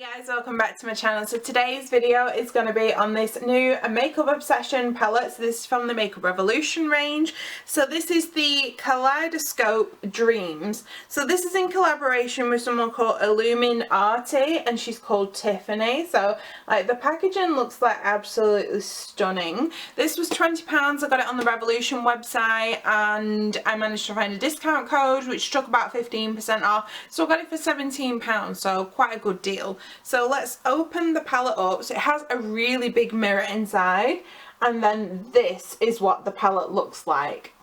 Hi guys, welcome back to my channel. So today's video is going to be on this new Makeup Obsession palette. So this is from the Makeup Revolution range. So this is the Kaleidoscopic Dreams. So this is in collaboration with someone called Illuminati and she's called Tiffany. So like the packaging looks like absolutely stunning. This was £20. I got it on the Revolution website and I managed to find a discount code which struck about 15% off. So I got it for £17, so quite a good deal. So let's open the palette up. So it has a really big mirror inside and then this is what the palette looks like.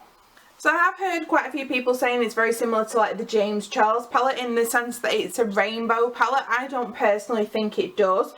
So I have heard quite a few people saying it's very similar to like the James Charles palette in the sense that it's a rainbow palette. I don't personally think it does,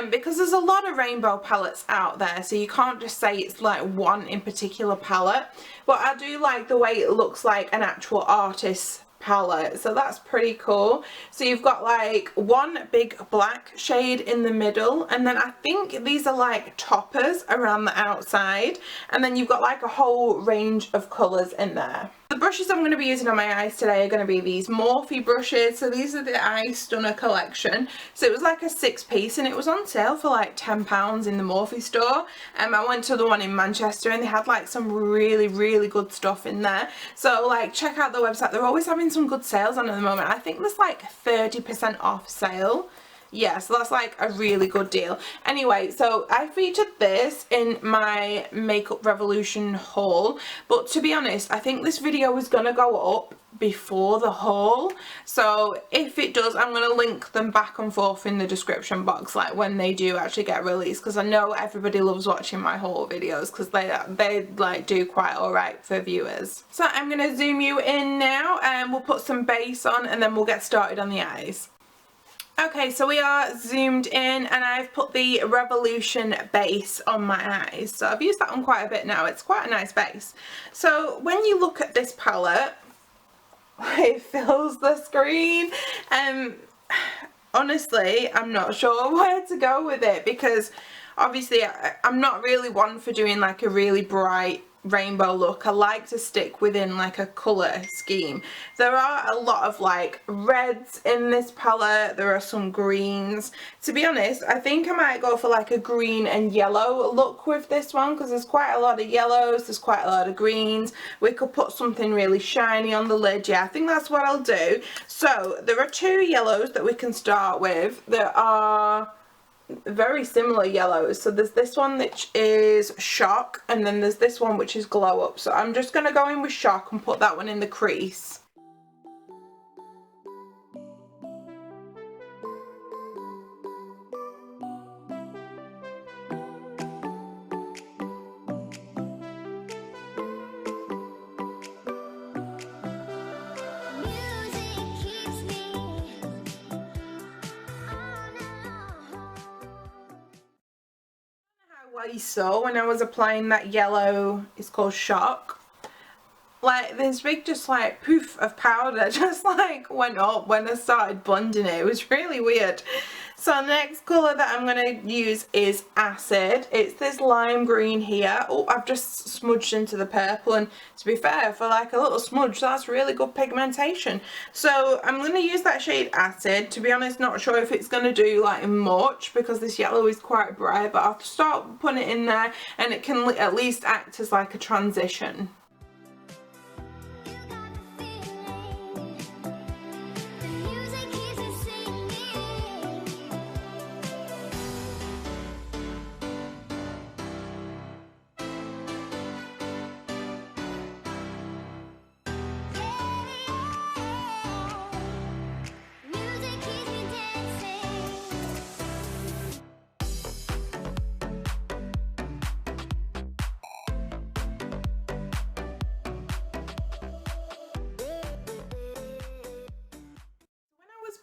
because there's a lot of rainbow palettes out there, so you can't just say it's like one in particular palette. But I do like the way it looks like an actual artist's palette, so that's pretty cool. So you've got like one big black shade in the middle and then I think these are like toppers around the outside, and then you've got like a whole range of colours in there. The brushes I'm going to be using on my eyes today are going to be these Morphe brushes. So these are the Eye Stunner collection. So it was like a 6-piece and it was on sale for like £10 in the Morphe store. I went to the one in Manchester and they had like some really good stuff in there. So like check out the website. They're always having some good sales on at the moment. I think there's like 30% off sale. Yeah, so that's like a really good deal. Anyway, so I featured this in my Makeup Revolution haul, but to be honest, I think this video was going to go up before the haul. So if it does, I'm going to link them back and forth in the description box, like when they do actually get released, because I know everybody loves watching my haul videos because they like do quite alright for viewers. So I'm going to zoom you in now and we'll put some base on and then we'll get started on the eyes. Okay, so we are zoomed in and I've put the Revolution base on my eyes. So I've used that one quite a bit now. It's quite a nice base. So when you look at this palette, it fills the screen. Honestly, I'm not sure where to go with it because obviously I'm not really one for doing like a really bright rainbow look. I like to stick within like a colour scheme. There are a lot of like reds in this palette, there are some greens. To be honest, I think I might go for like a green and yellow look with this one because there's quite a lot of yellows, there's quite a lot of greens. We could put something really shiny on the lid. Yeah, I think that's what I'll do. So there are two yellows that we can start with. There are very similar yellows. So there's this one which is Shock and then there's this one which is Glow Up. So I'm just going to go in with Shock and put that one in the crease. What you saw when I was applying that yellow is called Shock. Like this big just like poof of powder just like went up when I started blending it. It was really weird. So the next colour that I'm going to use is Acid. It's this lime green here. Oh, I've just smudged into the purple, and to be fair, for like a little smudge, that's really good pigmentation. So I'm going to use that shade Acid. To be honest, not sure if it's going to do like much because this yellow is quite bright, but I'll start putting it in there and it can at least act as like a transition.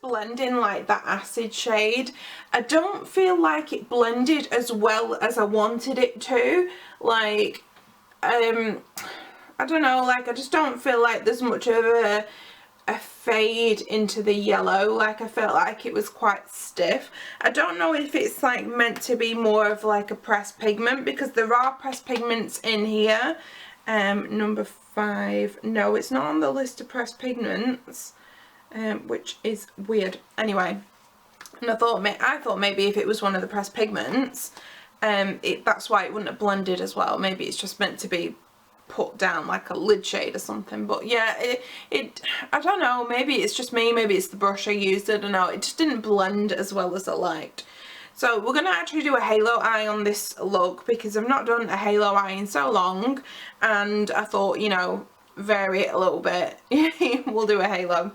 Blending like that Acid shade, I don't feel like it blended as well as I wanted it to. Like I don't know, like I just don't feel like there's much of a fade into the yellow. Like I felt like it was quite stiff. I don't know if it's like meant to be more of like a pressed pigment because there are pressed pigments in here. Number 5, no, it's not on the list of pressed pigments. Which is weird. Anyway, And I thought maybe if it was one of the pressed pigments, that's why it wouldn't have blended as well. Maybe it's just meant to be put down like a lid shade or something. But yeah, I don't know, maybe it's just me, maybe it's the brush I used, I don't know, it just didn't blend as well as I liked. So we're going to actually do a halo eye on this look because I've not done a halo eye in so long, and I thought, you know, vary it a little bit. We'll do a halo.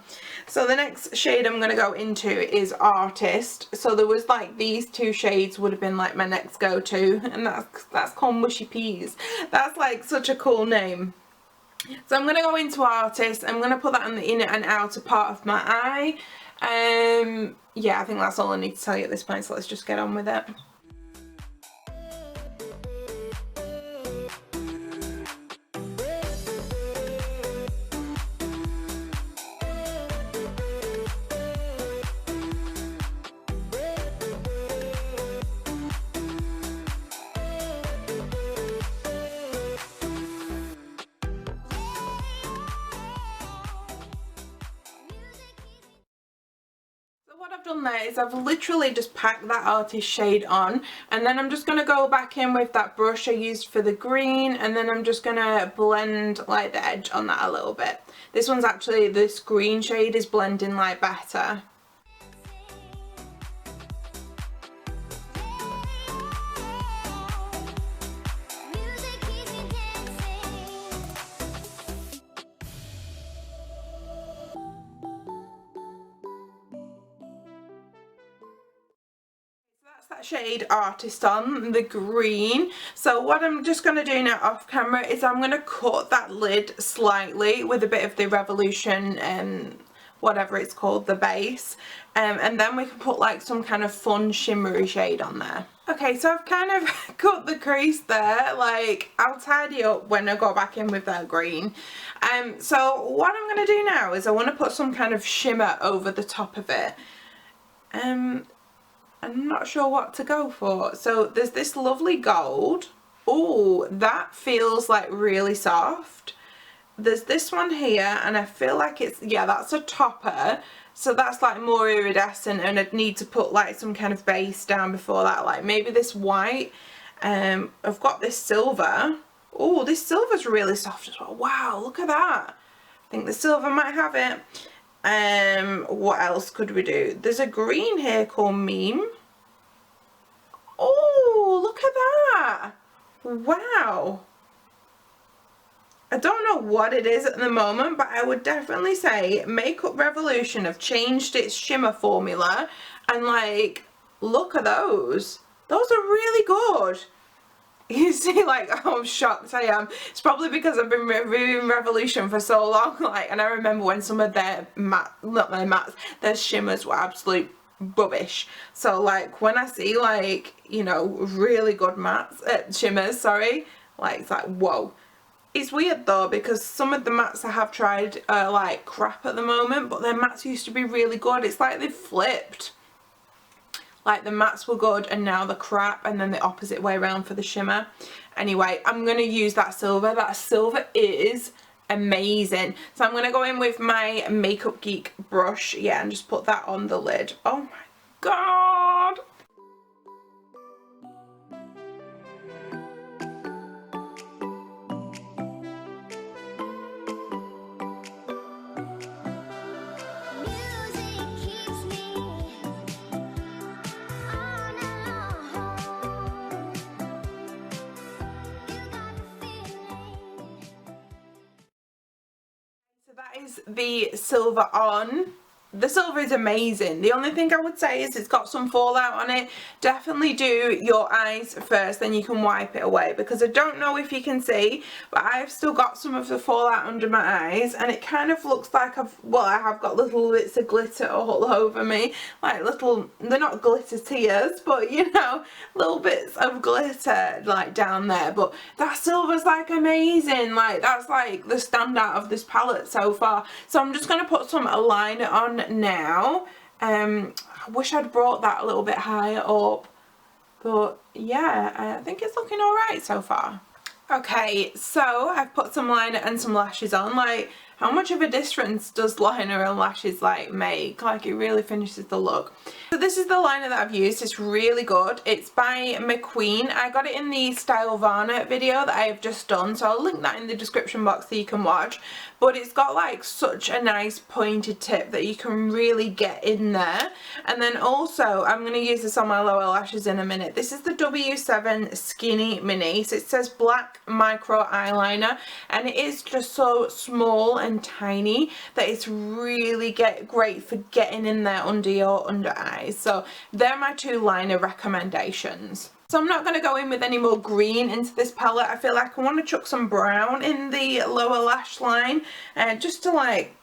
So the next shade I'm going to go into is Artist. So there was like these two shades would have been like my next go-to, and that's called Mushy Peas. That's like such a cool name. So I'm going to go into Artist. I'm going to put that on the inner and outer part of my eye. Yeah, I think that's all I need to tell you at this point, so let's just get on with it. What I've done there is I've literally just packed that Artist shade on, and then I'm just going to go back in with that brush I used for the green, and then I'm just going to blend like the edge on that a little bit. This one's actually, this green shade is blending like better. That shade Artist on the green. So what I'm just going to do now off camera is I'm going to cut that lid slightly with a bit of the Revolution whatever it's called, the base, and then we can put like some kind of fun shimmery shade on there. Okay, so I've kind of cut the crease there, like I'll tidy up when I go back in with that green. So what I'm going to do now is I want to put some kind of shimmer over the top of it. I'm not sure what to go for. So there's this lovely gold. Oh, that feels like really soft. There's this one here, and I feel like it's, yeah, that's a topper. So that's like more iridescent, and I'd need to put like some kind of base down before that, like maybe this white. I've got this silver. Oh, this silver's really soft as well. Wow, look at that. I think the silver might have it. What else could we do? There's a green here called Meme. Oh, look at that. Wow. I don't know what it is at the moment, but I would definitely say Makeup Revolution have changed its shimmer formula, and like, look at those. Those are really good. You see, like, how shocked I am. It's probably because I've been reviewing Revolution for so long, like, and I remember when some of their their shimmers were absolute rubbish. So like when I see like, you know, really good shimmers, sorry, like it's like whoa. It's weird though because some of the mattes I have tried are like crap at the moment, but their mattes used to be really good. It's like they've flipped. Like the mattes were good and now they're crap, and then the opposite way around for the shimmer. Anyway, I'm going to use that silver. That silver is amazing. So I'm going to go in with my Makeup Geek brush, yeah, and just put that on the lid. Oh my god! That is the silver on. The silver is amazing. The only thing I would say is it's got some fallout on it. Definitely do your eyes first, then you can wipe it away, because I don't know if you can see, but I've still got some of the fallout under my eyes, and it kind of looks like I have got little bits of glitter all over me, like little, they're not glitter tears, but you know, little bits of glitter like down there. But that silver's like amazing, like that's like the standout of this palette so far. So I'm just going to put some eyeliner on now. I wish I'd brought that a little bit higher up, but yeah, I think it's looking alright so far. Okay, so I've put some liner and some lashes on. Like, how much of a difference does liner and lashes like make? Like, it really finishes the look. So this is the liner that I've used. It's really good. It's by McQueen. I got it in the Style Varna video that I have just done, so I'll link that in the description box so you can watch. But it's got like such a nice pointed tip that you can really get in there. And then also, I'm going to use this on my lower lashes in a minute. This is the W7 Skinny Mini. So it says black micro eyeliner, and it is just so small and tiny that it's really great for getting in there under your under eyes. So they're my two liner recommendations. So I'm not going to go in with any more green into this palette. I feel like I want to chuck some brown in the lower lash line, just to like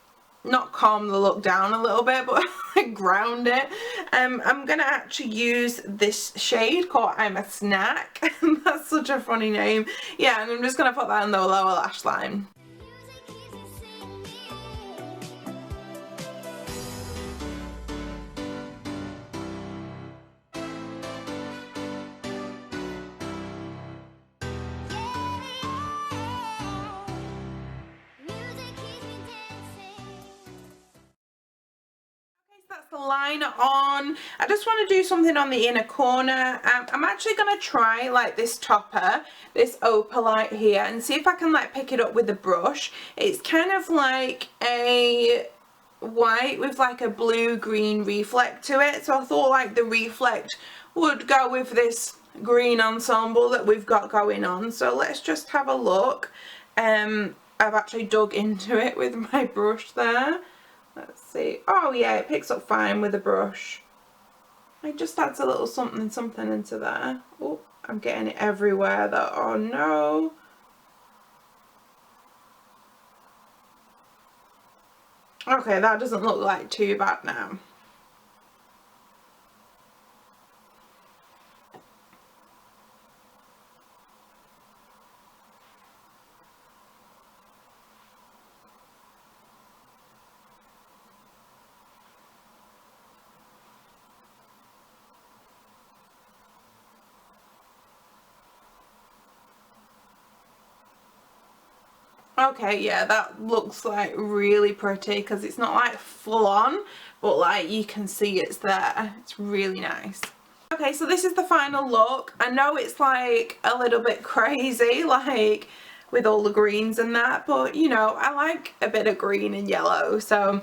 not calm the look down a little bit, but like ground it. I'm going to actually use this shade called I'm a Snack. That's such a funny name. Yeah, and I'm just going to put that in the lower lash line. That's the liner on. I just want to do something on the inner corner. I'm actually going to try like this topper, this opalite here, and see if I can like pick it up with a brush. It's kind of like a white with like a blue-green reflect to it, so I thought like the reflect would go with this green ensemble that we've got going on. So let's just have a look. I've actually dug into it with my brush there. Let's see. Oh yeah, it picks up fine with a brush. It just adds a little something into there. Oh, I'm getting it everywhere though. Oh no. Okay, that doesn't look like too bad now. Okay, yeah, that looks like really pretty because it's not like full on, but like you can see it's there. It's really nice. Okay, so this is the final look. I know it's like a little bit crazy, like with all the greens and that, but you know, I like a bit of green and yellow. So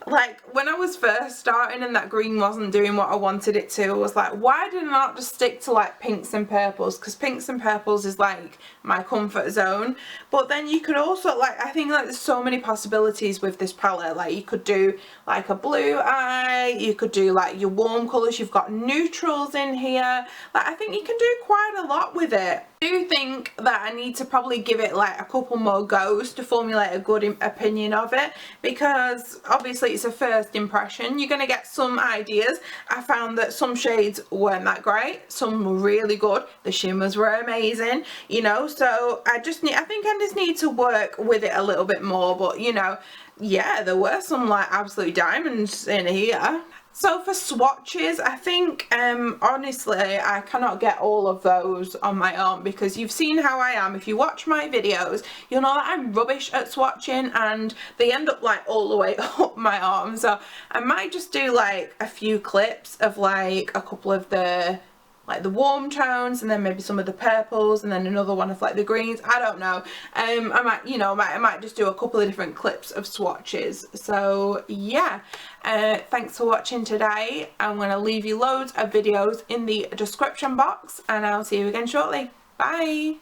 like when I was first starting and that green wasn't doing what I wanted it to, I was like, why did I not just stick to like pinks and purples? Because pinks and purples is like my comfort zone. But then you could also like, I think like there's so many possibilities with this palette. Like you could do like a blue eye, you could do like your warm colours, you've got neutrals in here. Like I think you can do quite a lot with it. I do think that I need to probably give it like a couple more goes to formulate a good opinion of it, because obviously it's a first impression. You're going to get some ideas. I found that some shades weren't that great, some were really good, the shimmers were amazing, you know, so I think I just need to work with it a little bit more. But you know, yeah, there were some like absolute diamonds in here. So for swatches, I think honestly I cannot get all of those on my own, because you've seen how I am. If you watch my videos, you'll know that I'm rubbish at swatching and they end up like all the way up my arm. So I might just do like a few clips of like a couple of the warm tones, and then maybe some of the purples, and then another one of like the greens. I don't know. I might just do a couple of different clips of swatches. So yeah, thanks for watching today. I'm going to leave you loads of videos in the description box, and I'll see you again shortly. Bye.